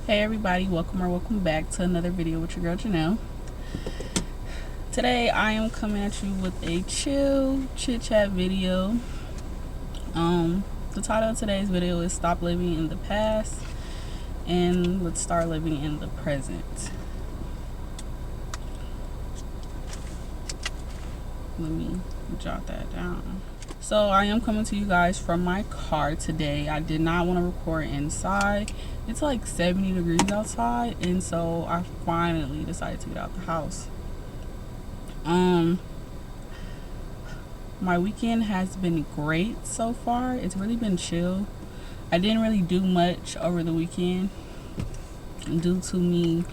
Hey everybody, welcome back to another video with your girl Janelle. Today I am coming at you with a chill chit chat video. The title of today's video is Stop Living in the Past and Let's Start Living in the Present. Let me jot that down. So I am coming to you guys from my car today. I did not want to record inside. It's like 70 degrees outside, and so I finally decided to get out the house. My weekend has been great so far. It's really been chill. I didn't really do much over the weekend due to me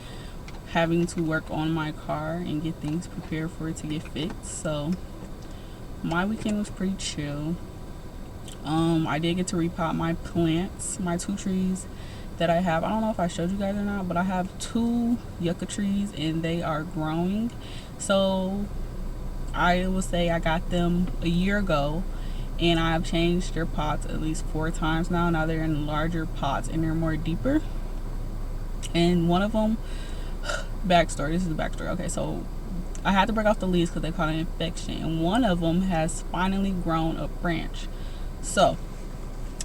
having to work on my car and get things prepared for it to get fixed. So my weekend was pretty chill. I did get to repot my plants, my 2 trees that I have. I don't know if I showed you guys or not, but I have 2 yucca trees and they are growing. So I will say I got them a year ago and I've changed their pots at least 4 times now. Now they're in larger pots and they're more deeper. And one of them, backstory, this is the backstory. Okay, so I had to break off the leaves because they caught an infection, and one of them has finally grown a branch. So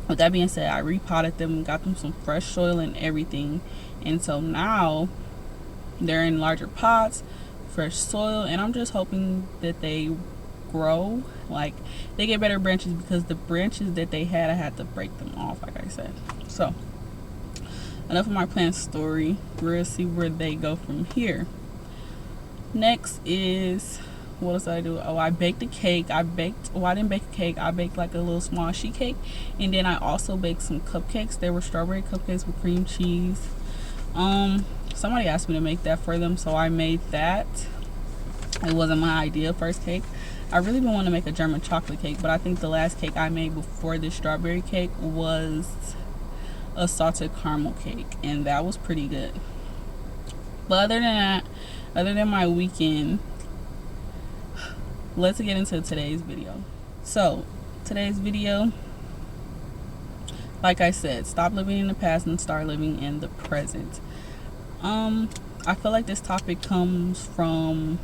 with that being said, I repotted them, got them some fresh soil and everything, and so now they're in larger pots, fresh soil, and I'm just hoping that they grow, like they get better branches, because the branches that they had, I had to break them off, like I said. So enough of my plant story. We're gonna see where they go from here. Next is, what else did I do? Oh, I baked a cake. I didn't bake a cake. I baked like a little small sheet cake. And then I also baked some cupcakes. They were strawberry cupcakes with cream cheese. Somebody asked me to make that for them, so I made that. It wasn't my idea, first cake. I really been wanting to make a German chocolate cake, but I think the last cake I made before this strawberry cake was a salted caramel cake, and that was pretty good. But other than that, other than my weekend, let's get into today's video. So today's video, like I said, stop living in the past and start living in the present. I feel like this topic comes from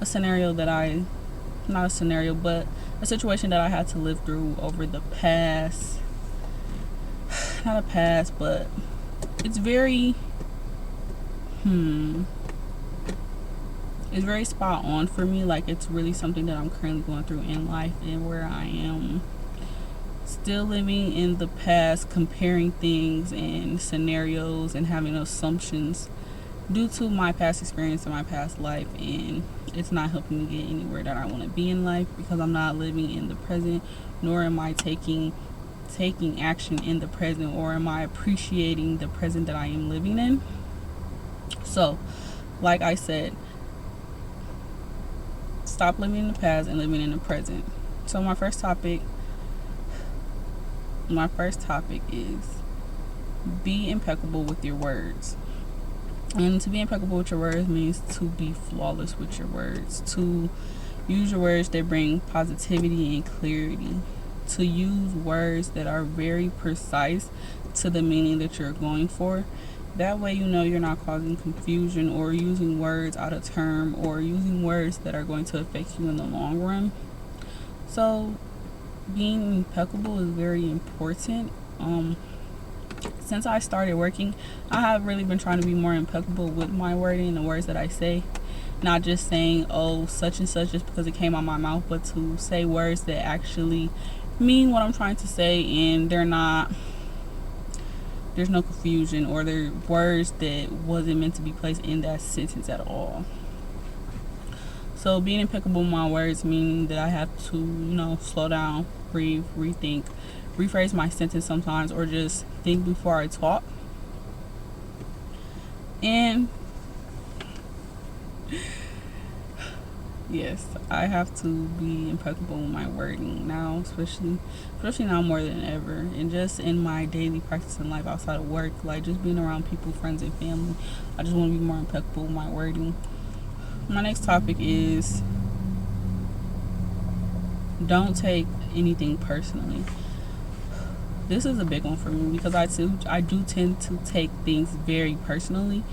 a scenario that not a scenario, but a situation that I had to live through over the past, not a past, but it's very it's very spot on for me. Like, it's really something that I'm currently going through in life, and where I am still living in the past, comparing things and scenarios and having assumptions due to my past experience and my past life, and it's not helping me get anywhere that I want to be in life, because I'm not living in the present, nor am I taking action in the present, or am I appreciating the present that I am living in. So like I said, stop living in the past and living in the present. So my first topic is be impeccable with your words. And to be impeccable with your words means to be flawless with your words, to use your words that bring positivity and clarity, to use words that are very precise to the meaning that you're going for. That way you know you're not causing confusion or using words out of term, or using words that are going to affect you in the long run. So being impeccable is very important. Since I started working, I have really been trying to be more impeccable with my wording and the words that I say. Not just saying, oh, such and such just because it came out my mouth, but to say words that actually mean what I'm trying to say, and there's no confusion, or they're words that wasn't meant to be placed in that sentence at all. So being impeccable with my words means that I have to, slow down, breathe, rethink, rephrase my sentence sometimes, or just think before I talk. And yes, I have to be impeccable with my wording now, especially now more than ever, and just in my daily practice in life outside of work, like just being around people, friends and family. I just want to be more impeccable with my wording. My next topic is don't take anything personally. this is a big one for me because I do tend to take things very personally,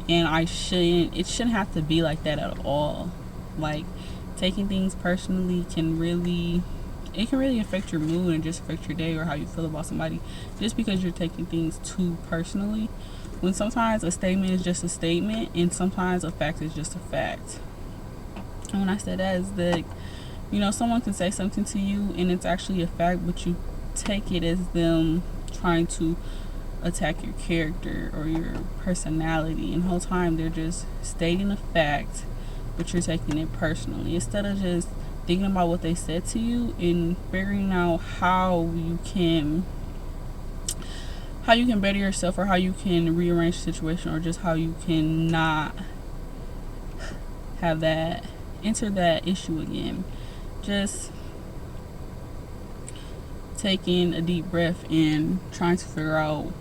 and it shouldn't have to be like that at all. Like, taking things personally can really affect your mood and just affect your day or how you feel about somebody, just because you're taking things too personally, when sometimes a statement is just a statement and sometimes a fact is just a fact. And when I say that, is that, someone can say something to you and it's actually a fact, but you take it as them trying to attack your character or your personality, and the whole time they're just stating a fact, but you're taking it personally, instead of just thinking about what they said to you and figuring out how you can better yourself, or how you can rearrange the situation, or just how you can not have that enter that issue again. Just taking a deep breath and trying to figure out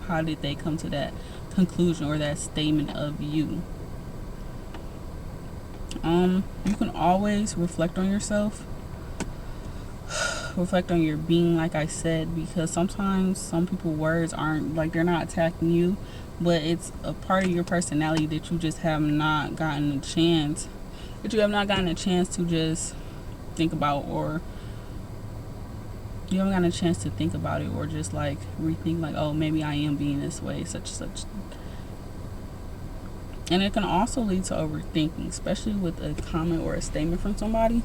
how did they come to that conclusion or that statement of you. You can always reflect on yourself, reflect on your being, like I said, because sometimes some people's words aren't like, they're not attacking you, but it's a part of your personality that you just have not gotten a chance to just think about, or you haven't gotten a chance to think about it, or just like rethink, like, oh, maybe I am being this way, such and such. And it can also lead to overthinking, especially with a comment or a statement from somebody.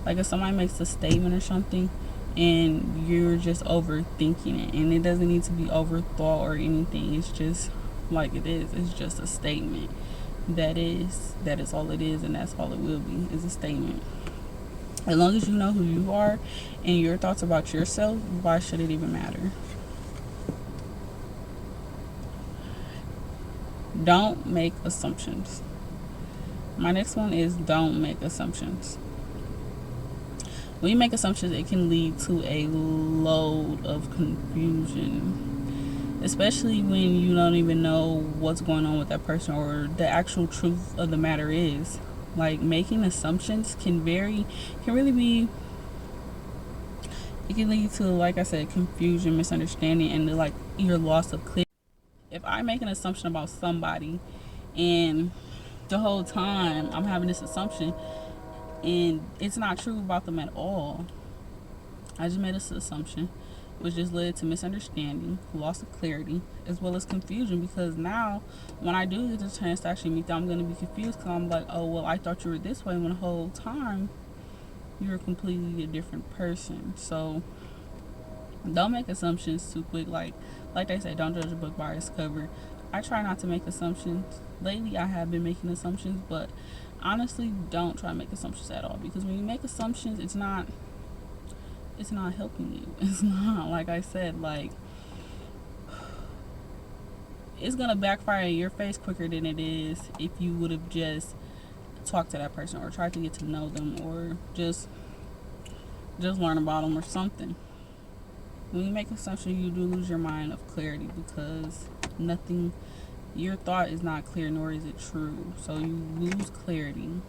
Like, if somebody makes a statement or something and you're just overthinking it, and it doesn't need to be overthought or anything, it's just like it is. It's just a statement. That is all it is, and that's all it will be, is a statement. As long as you know who you are and your thoughts about yourself, why should it even matter? Don't make assumptions. My next one is don't make assumptions. When you make assumptions, it can lead to a load of confusion, especially when you don't even know what's going on with that person or the actual truth of the matter is. Like, making assumptions can really be, it can lead to, like I said, confusion, misunderstanding, and like your loss of clarity. If I make an assumption about somebody and the whole time I'm having this assumption and it's not true about them at all, I just made this assumption, which just led to misunderstanding, loss of clarity, as well as confusion, because now when I do get the chance to actually meet them, I'm going to be confused, because I'm like, oh, well, I thought you were this way, when the whole time you're a completely different person. So don't make assumptions too quick. Like they say, don't judge a book by its cover. I try not to make assumptions. Lately I have been making assumptions, but honestly, don't try to make assumptions at all, because when you make assumptions, it's not helping you. It's not, like I said, like, it's gonna backfire in your face quicker than it is if you would have just talked to that person or tried to get to know them, or just learn about them or something. When you make assumptions, you do lose your mind of clarity, because your thought is not clear, nor is it true. So you lose clarity,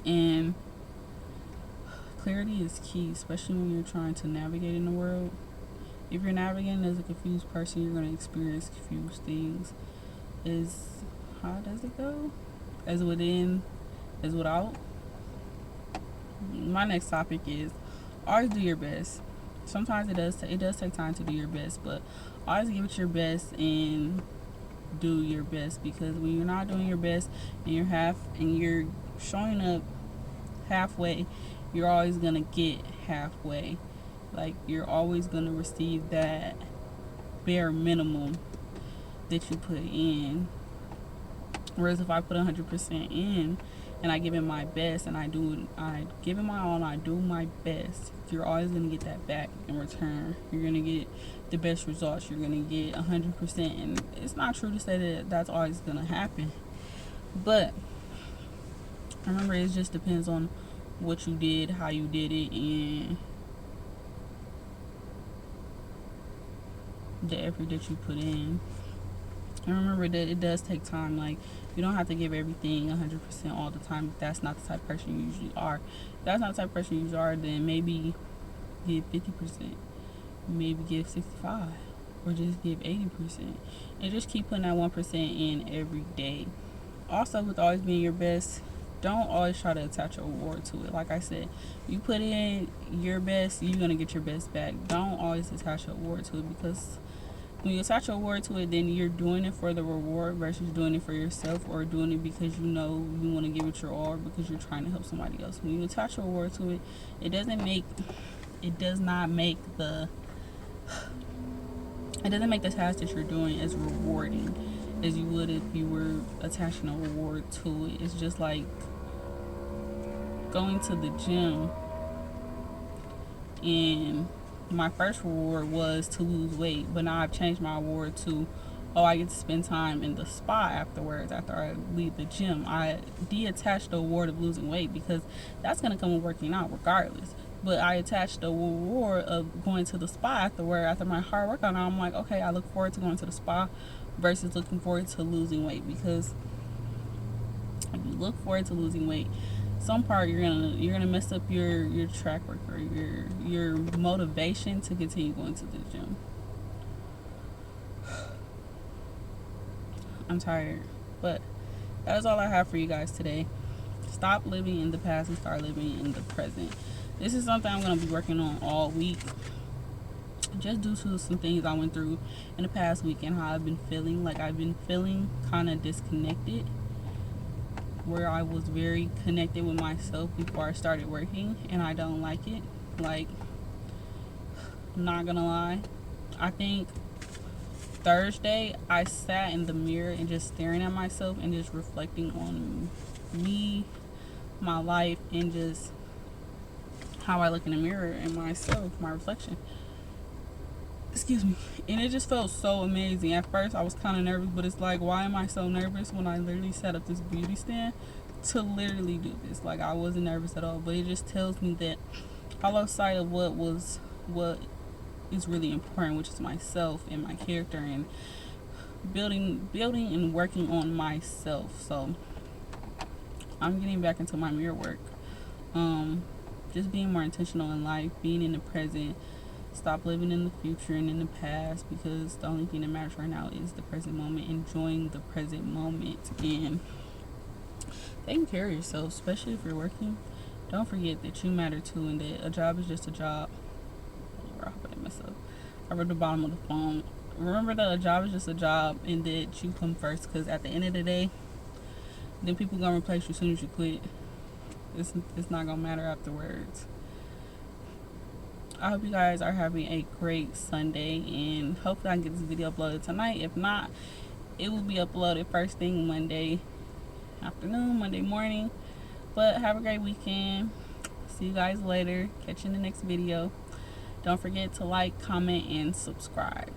and clarity is key, especially when you're trying to navigate in the world. If you're navigating as a confused person, you're going to experience confused things. How does it go? As within, as without. My next topic is always do your best. Sometimes it does take time to do your best, but always give it your best and do your best, because when you're not doing your best and you're showing up halfway, you're always gonna get halfway. Like, you're always gonna receive that bare minimum that you put in. Whereas if I put 100% in and I give it my best, and I give it my all and I do my best, you're always gonna get that back in return. You're gonna get the best results. You're gonna get 100%, and it's not true to say that that's always gonna happen. But remember, it just depends on what you did, how you did it, and the effort that you put in. And remember that it does take time. Like, you don't have to give everything 100% all the time if that's not the type of person you usually are. If that's not the type of person you usually are, then maybe give 50%. maybe give 65 or just give 80%, and just keep putting that 1% in every day. Also, with always being your best, don't always try to attach a reward to it. Like I said, you put in your best, you're gonna get your best back. Don't always attach a reward to it, because when you attach a reward to it, then you're doing it for the reward versus doing it for yourself, or doing it because you know you want to give it your all, or because you're trying to help somebody else. When you attach a reward to it, it does not make the task that you're doing as rewarding as you would if you were attaching a reward to it. It's just like going to the gym, and my first reward was to lose weight, but now I've changed my reward to, oh, I get to spend time in the spa afterwards after I leave the gym. I de-attached the reward of losing weight because that's going to come with working out regardless. But I attached the reward of going to the spa afterward, after my hard workout. Now I'm like, okay, I look forward to going to the spa versus looking forward to losing weight. Because if you look forward to losing weight, some part you're gonna mess up your track record, your motivation to continue going to the gym. I'm tired, but that is all I have for you guys today. Stop living in the past and start living in the present. This is something I'm going to be working on all week, just due to some things I went through in the past week and how I've been feeling. Like, I've been feeling kind of disconnected, where I was very connected with myself before I started working, and I don't like it. Like, I'm not going to lie, I think Thursday I sat in the mirror and just staring at myself and just reflecting on me, my life, and just how I look in the mirror and myself, my reflection. Excuse me. And it just felt so amazing. At first I was kind of nervous, but it's like, why am I so nervous when I literally set up this beauty stand to literally do this? Like, I wasn't nervous at all, but it just tells me that I lost sight of what is really important, which is myself and my character, and building and working on myself. So I'm getting back into my mirror work. Just being more intentional in life, being in the present, stop living in the future and in the past, because the only thing that matters right now is the present moment. Enjoying the present moment and taking care of yourself, especially if you're working. Don't forget that you matter too, and that a job is just a job. I read the bottom of the phone. Remember that a job is just a job, and that you come first, because at the end of the day, then people gonna replace you as soon as you quit. It's not gonna matter afterwards. I hope you guys are having a great Sunday, and hopefully I can get this video uploaded tonight. If not, it will be uploaded first thing Monday afternoon, Monday morning. But have a great weekend. See you guys later. Catch you in the next video. Don't forget to like, comment, and subscribe.